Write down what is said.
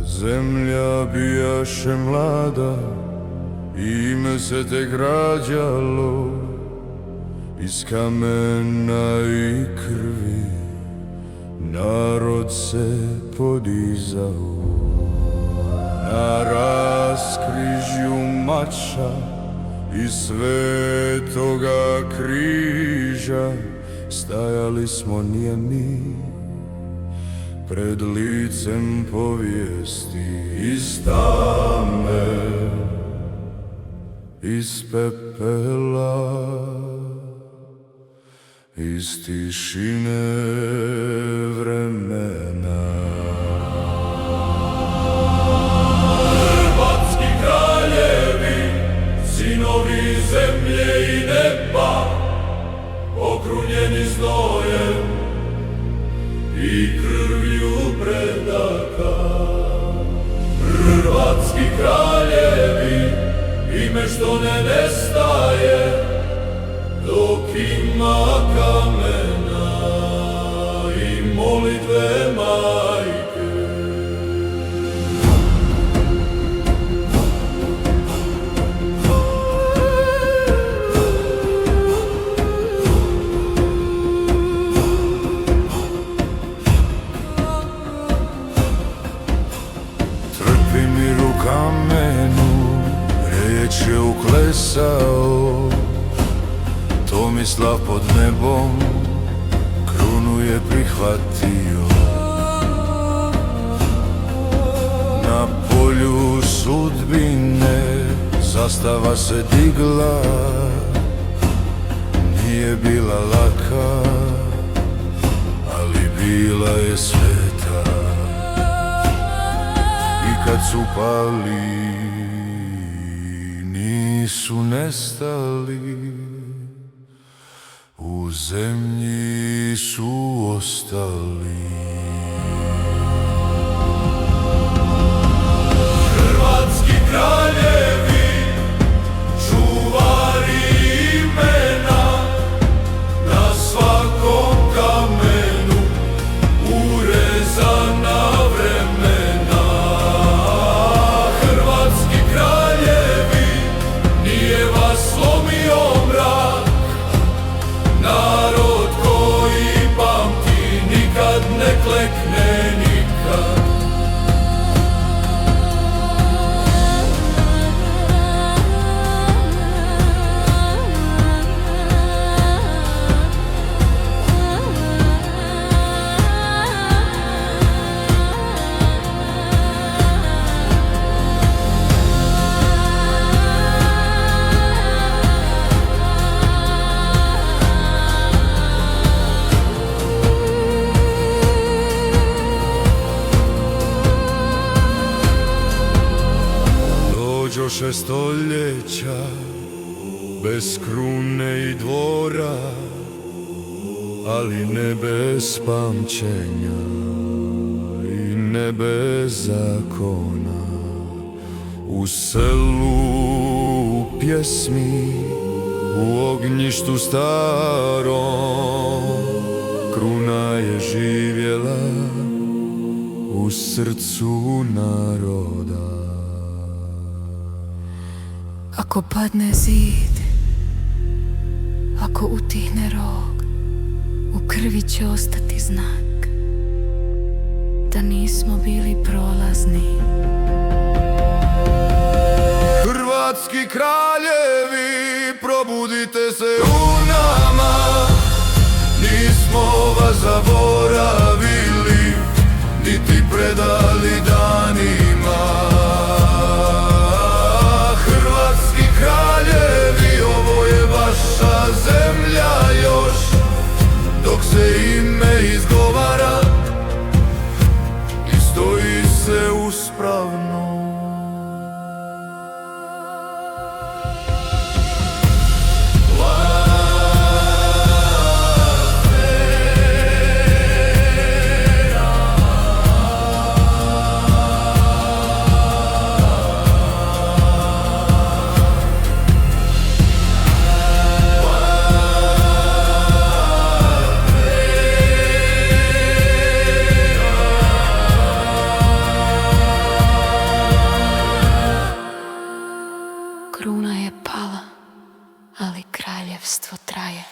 Zemlja bijaše mlada, ime se tek rađalo, iz kamena i krvi narod se podizao. Na raskrižju mača i svetoga križa stajali smo nijemi pred licem povijesti. Iz tame, iz pepela, iz tišine vremena. Hrvatski kraljevi, sinovi zemlje i neba, okrunjeni znojem i krvlju predaka. Hrvatski kraljevi, ime što ne nestaje dok ima kamena i molitve majke. Trpi miru kamenu, riječ je uklesao. Tomislav pod nebom krunu je prihvatio. Na polju sudbine zastava se digla, nije bila laka, ali bila je sveta. I kad su pali, nisu nestali, u zemlji su ostali. Hrvatski kraljevi, čuvari imena, na svakom kamenu urezana vremena. Hrvatski kraljevi, nije vas slomio mrak, narod koji pamti nikad ne klekne nikad. Prođoše stoljeća bez krune i dvora, ali ne bez pamćenja i ne bez zakona. U selu, u pjesmi, u ognjištu starom, kruna je živjela u srcu naroda. Ako padne zid, ako utihne rog, u krvi će ostati znak da nismo bili prolazni. Hrvatski kraljevi, probudite se u nama, nismo vas zaboravili, niti predali danima. Hrvatski kraljevi, ovo je vaša zemlja još, dok se ime izgovara i stoji se uspravno. ali kraljevstvo traje.